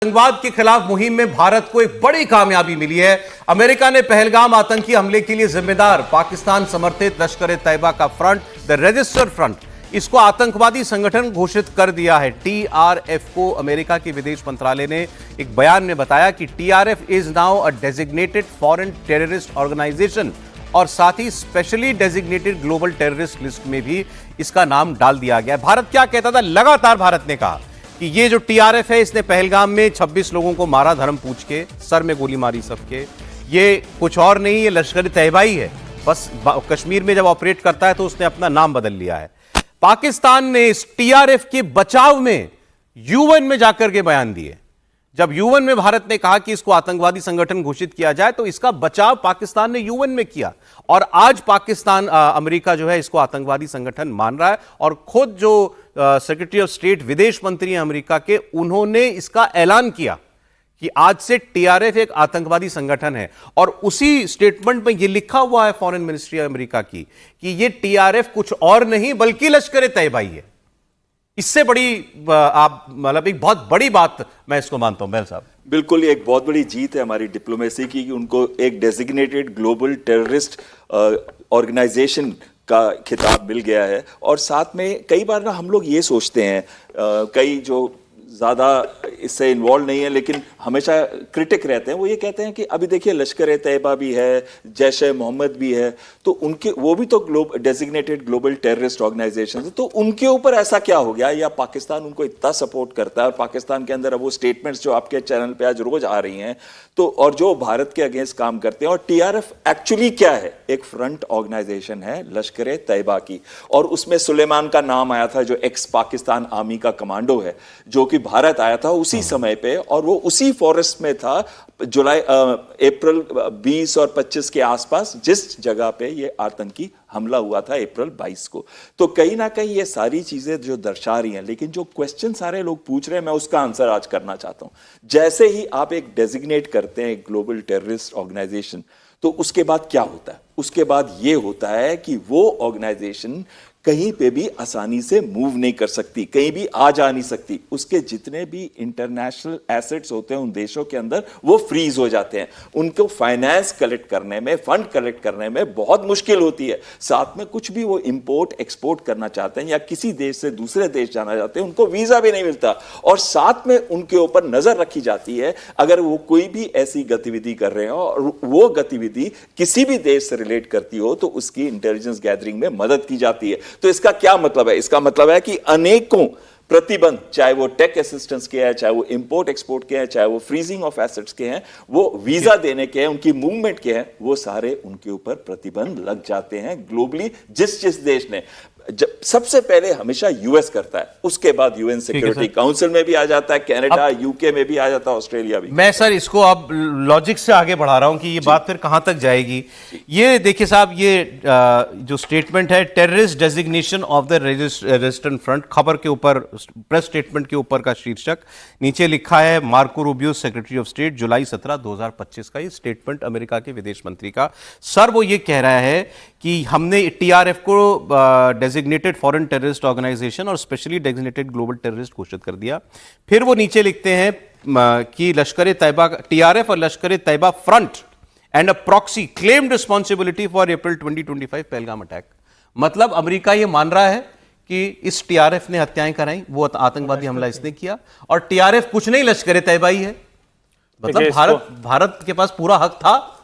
आतंकवाद के खिलाफ मुहिम में भारत को एक बड़ी कामयाबी मिली है। अमेरिका ने पहलगाम आतंकी हमले के लिए जिम्मेदार पाकिस्तान समर्थित लश्कर ए तैयबा का फ्रंट, द रजिस्टर फ्रंट, इसको आतंकवादी संगठन घोषित कर दिया है। टीआरएफ को अमेरिका के विदेश मंत्रालय ने एक बयान में बताया कि TRF is now a designated foreign terrorist organisation और साथ ही specially designated global terrorist list में भी इसका नाम डाल दिया गया। भारत क्या कहता था? लगातार भारत ने कहा कि ये जो टीआरएफ है इसने पहलगाम में 26 लोगों को मारा, धर्म पूछ के, सर में गोली मारी सबके। ये कुछ और नहीं, ये लश्कर ए तैयबा ही है। बस कश्मीर में जब ऑपरेट करता है तो उसने अपना नाम बदल लिया है। पाकिस्तान ने इस टीआरएफ के बचाव में यूएन में जाकर के बयान दिए। जब यूएन में भारत ने कहा कि इसको आतंकवादी संगठन घोषित किया जाए तो इसका बचाव पाकिस्तान ने यूएन में किया और आज पाकिस्तान अमेरिका जो है इसको आतंकवादी संगठन मान रहा है और खुद जो सेक्रेटरी ऑफ स्टेट विदेश मंत्री हैं अमेरिका के, उन्होंने इसका ऐलान किया कि आज से टीआरएफ एक आतंकवादी संगठन है और उसी स्टेटमेंट में यह लिखा हुआ है फॉरेन मिनिस्ट्री अमेरिका की कि यह टीआरएफ कुछ और नहीं बल्कि लश्कर ए तैयबा ही है। इससे बड़ी आप मतलब एक बहुत बड़ी बात मैं इसको मानता हूं। बैल साहब, बिल्कुल, ये एक बहुत बड़ी जीत है हमारी डिप्लोमेसी की कि उनको एक डेजिग्नेटेड ग्लोबल टेररिस्ट ऑर्गेनाइजेशन का खिताब मिल गया है। और साथ में कई बार ना हम लोग ये सोचते हैं, कई जो ज़्यादा इससे इन्वॉल्व नहीं है लेकिन हमेशा क्रिटिक रहते हैं, वो ये कहते हैं कि अभी देखिए लश्कर ए तैयबा भी है, जैश ए मोहम्मद भी है, तो उनके वो भी तो डेजिग्नेटेड ग्लोबल टेररिस्ट ऑर्गेनाइजेशन है, तो उनके ऊपर ऐसा क्या हो गया या पाकिस्तान उनको इतना सपोर्ट करता है। और पाकिस्तान के अंदर अब वो स्टेटमेंट्स जो आपके चैनल पे आज रोज आ रही हैं तो, और जो भारत के अगेंस्ट काम करते हैं। और टीआरएफ एक्चुअली क्या है? एक फ्रंट ऑर्गेनाइजेशन है लश्कर ए तैयबा की, और उसमें सुलेमान का नाम आया था जो एक्स पाकिस्तान आर्मी का कमांडो है, जो कि भारत आया था उसी समय पे और वो उसी फॉरेस्ट में था अप्रैल 20 और 25 के आसपास, जिस जगह पे ये आतंकी हमला हुआ था अप्रैल 22 को। तो कहीं ना कहीं ये सारी चीजें जो दर्शा रही हैं, लेकिन जो क्वेश्चन सारे लोग पूछ रहे हैं मैं उसका आंसर आज करना चाहता हूं। जैसे ही आप एक डेजिग्नेट करते हैं ग्लोबल टेररिस्ट ऑर्गेनाइजेशन, तो उसके बाद क्या होता है? उसके बाद ये होता है कि वो ऑर्गेनाइजेशन कहीं पे भी आसानी से मूव नहीं कर सकती, कहीं भी आ जा नहीं सकती। उसके जितने भी इंटरनेशनल एसेट्स होते हैं उन देशों के अंदर वो फ्रीज हो जाते हैं। उनको फाइनेंस कलेक्ट करने में, फंड कलेक्ट करने में बहुत मुश्किल होती है। साथ में कुछ भी वो इंपोर्ट एक्सपोर्ट करना चाहते हैं या किसी देश से दूसरे देश जाना चाहते हैं, उनको वीजा भी नहीं मिलता। और साथ में उनके ऊपर नजर रखी जाती है अगर वो कोई भी ऐसी गतिविधि कर रहे हो और वो गतिविधि किसी भी देश से रिलेट करती हो तो उसकी इंटेलिजेंस गैदरिंग में मदद की जाती है। तो इसका क्या मतलब है? इसका मतलब है कि अनेकों प्रतिबंध, चाहे वो टेक असिस्टेंस के हैं, चाहे वो इंपोर्ट एक्सपोर्ट के हैं, चाहे वो फ्रीजिंग ऑफ एसेट्स के हैं, वो वीजा देने के हैं, उनकी मूवमेंट के हैं, वो सारे उनके ऊपर प्रतिबंध लग जाते हैं ग्लोबली। जिस देश ने सबसे पहले हमेशा यूएस करता है, उसके बाद यूएन सिक्योरिटी काउंसिल में भी आ जाता है, कनाडा, यूके में भी आ जाता है, ऑस्ट्रेलिया भी। मैं सर इसको अब लॉजिक से आगे बढ़ा रहा हूं कि ये बात फिर कहां तक जाएगी। ये देखिए साहब, ये जो स्टेटमेंट है terrorist designation of the resistant front, खबर के ऊपर, प्रेस स्टेटमेंट के ऊपर का शीर्षक, नीचे लिखा है Marco Rubio secretary of state, जुलाई 17, 2025 का ये स्टेटमेंट अमेरिका के विदेश मंत्री का। सर वो ये कह रहा है कि हमने टीआरएफ को डेजिग्नेटेड फॉरेन टेररिस्ट ऑर्गेनाइजेशन और स्पेशली डेजिग्नेटेड ग्लोबल टेररिस्ट घोषित कर दिया। फिर वो नीचे लिखते हैं कि लश्कर ए तैयबा, टीआरएफ और Lashkar e Taiba front and a proxy claimed responsibility for April 2025 Pahalgam attack. मतलब अमेरिका ये मान रहा है कि इस टीआरएफ ने हत्याएं कराई, वो आतंकवादी हमला इसने किया, और टीआरएफ कुछ नहीं, लश्कर ए तैयबा ही है। मतलब भारत के पास पूरा हक था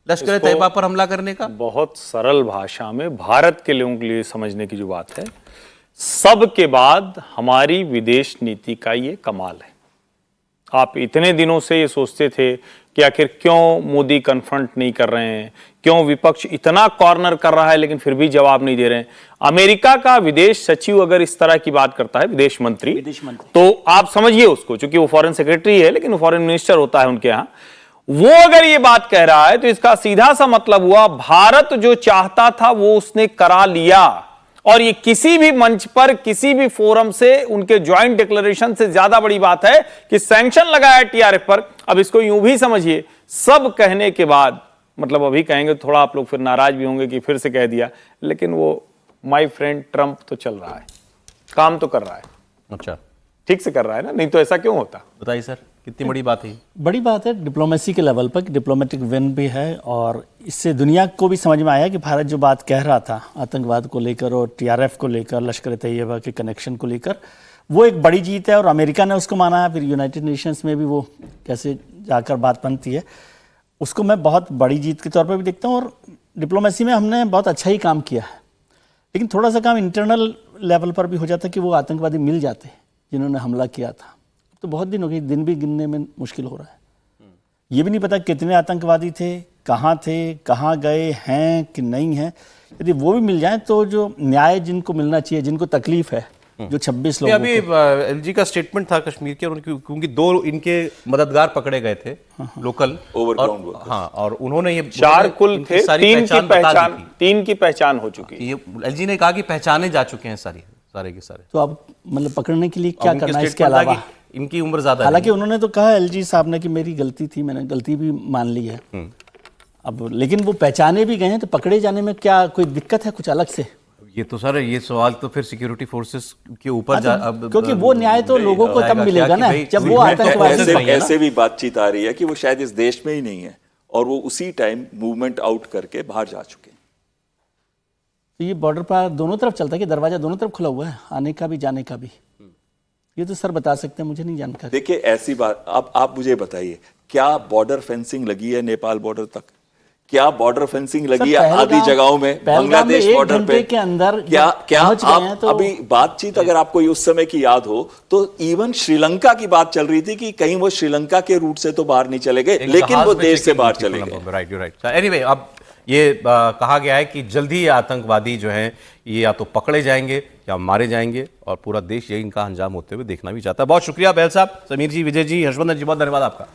लश्कर ए तैयबा पर हमला करने का। बहुत सरल भाषा में भारत के लोगों के लिए समझने की जो बात है, सब के बाद हमारी विदेश नीति का ये कमाल है। आप इतने दिनों से ये सोचते थे कि आखिर क्यों मोदी कन्फ्रंट नहीं कर रहे हैं, क्यों विपक्ष इतना कॉर्नर कर रहा है लेकिन फिर भी जवाब नहीं दे रहे हैं। अमेरिका का विदेश सचिव अगर इस तरह की बात करता है, विदेश मंत्री, तो आप समझिए उसको, चूंकि वो फॉरेन सेक्रेटरी है लेकिन वो फॉरेन मिनिस्टर होता है उनके यहाँ, वो अगर ये बात कह रहा है तो इसका सीधा सा मतलब हुआ भारत जो चाहता था वो उसने करा लिया। और ये किसी भी मंच पर, किसी भी फोरम से उनके ज्वाइंट डिक्लेरेशन से ज्यादा बड़ी बात है कि सैंक्शन लगाया टीआरएफ पर। अब इसको यूं भी समझिए, सब कहने के बाद, मतलब अभी कहेंगे थोड़ा आप लोग फिर नाराज भी होंगे कि फिर से कह दिया, लेकिन वो माय फ्रेंड ट्रंप तो चल रहा है, काम तो कर रहा है। अच्छा, ठीक से कर रहा है ना, नहीं तो ऐसा क्यों होता? बताइए सर। कितनी बड़ी बात है? बड़ी बात है डिप्लोमेसी के लेवल पर, डिप्लोमेटिक विन भी है और इससे दुनिया को भी समझ में आया कि भारत जो बात कह रहा था आतंकवाद को लेकर और टीआरएफ को लेकर, लश्कर तैयबा के कनेक्शन को लेकर, वो एक बड़ी जीत है और अमेरिका ने उसको माना है। फिर यूनाइटेड नेशंस में भी वो कैसे जाकर बात बनती है, उसको मैं बहुत बड़ी जीत के तौर पर भी देखता हूँ। और डिप्लोमेसी में हमने बहुत अच्छा ही काम किया है, लेकिन थोड़ा सा काम इंटरनल लेवल पर भी हो जाता कि वो आतंकवादी मिल जाते जिन्होंने हमला किया था। तो बहुत दिन हो गए, दिन भी गिनने में मुश्किल हो रहा है। ये भी नहीं पता कितने आतंकवादी थे, कहाँ गए हैं कि नहीं हैं। यदि वो भी मिल जाए तो जो न्याय जिनको मिलना चाहिए, जिनको तकलीफ है, जो 26 लोगों अभी एलजी का स्टेटमेंट था कश्मीर के, और क्योंकि 2 इनके मददगार पकड़े गए थे लोकल ओवरग्राउंड वर्कर्स। हाँ, और उन्होंने ये 4 कुल इनकी थे, सारी 3 की पहचान हो चुकी है। ये एलजी ने कहा कि पहचाने जा चुके हैं सारे के सारे। तो अब मतलब पकड़ने के लिए क्या और उनके करना है इसके statement था अलावा? कि इनकी उम्र ज्यादा है। हालांकि उन्होंने तो कहा एलजी साहब ने कि मेरी गलती थी, मैंने गलती भी मान ली है। अब लेकिन वो पहचाने भी गए हैं तो पकड़े जाने में क्या कोई दिक्कत है कुछ अलग से? ये तो सर, ये सवाल तो फिर सिक्योरिटी फोर्सेस के ऊपर क्योंकि वो न्याय तो लोगों को तब मिलेगा ना जब वो आतंकवादी ऐसे भी बातचीत आ रही है कि वो शायद इस देश में ही नहीं है और वो उसी टाइम मूवमेंट आउट करके बाहर जा चुके हैं। तो ये बॉर्डर पर दोनों तरफ चलता है कि दरवाजा दोनों तरफ खुला हुआ है, आने का भी जाने का भी? ये तो सर बता सकते हैं, मुझे नहीं जानकारी। देखिए ऐसी बात, आप मुझे बताइए, क्या बॉर्डर फेंसिंग लगी है नेपाल बॉर्डर तक? क्या बॉर्डर फेंसिंग लगी है आदि जगहों में बांग्लादेश बॉर्डर पे? के अंदर क्या पहुंच गए हैं आप तो अभी बातचीत अगर आपको उस समय की याद हो तो इवन श्रीलंका की बात चल रही थी कि कहीं वो श्रीलंका के रूट से तो बाहर नहीं चले गए, लेकिन वो देश से बाहर चले गए। Right, right. एनीवे, अब ये कहा गया है कि जल्दी ही आतंकवादी जो हैं ये या तो पकड़े जाएंगे या मारे जाएंगे, और पूरा देश यही इनका अंजाम होते हुए देखना भी चाहता है। बहुत शुक्रिया बहल साहब, समीर जी, विजय जी, हर्षवर्धन जी, बहुत धन्यवाद आपका।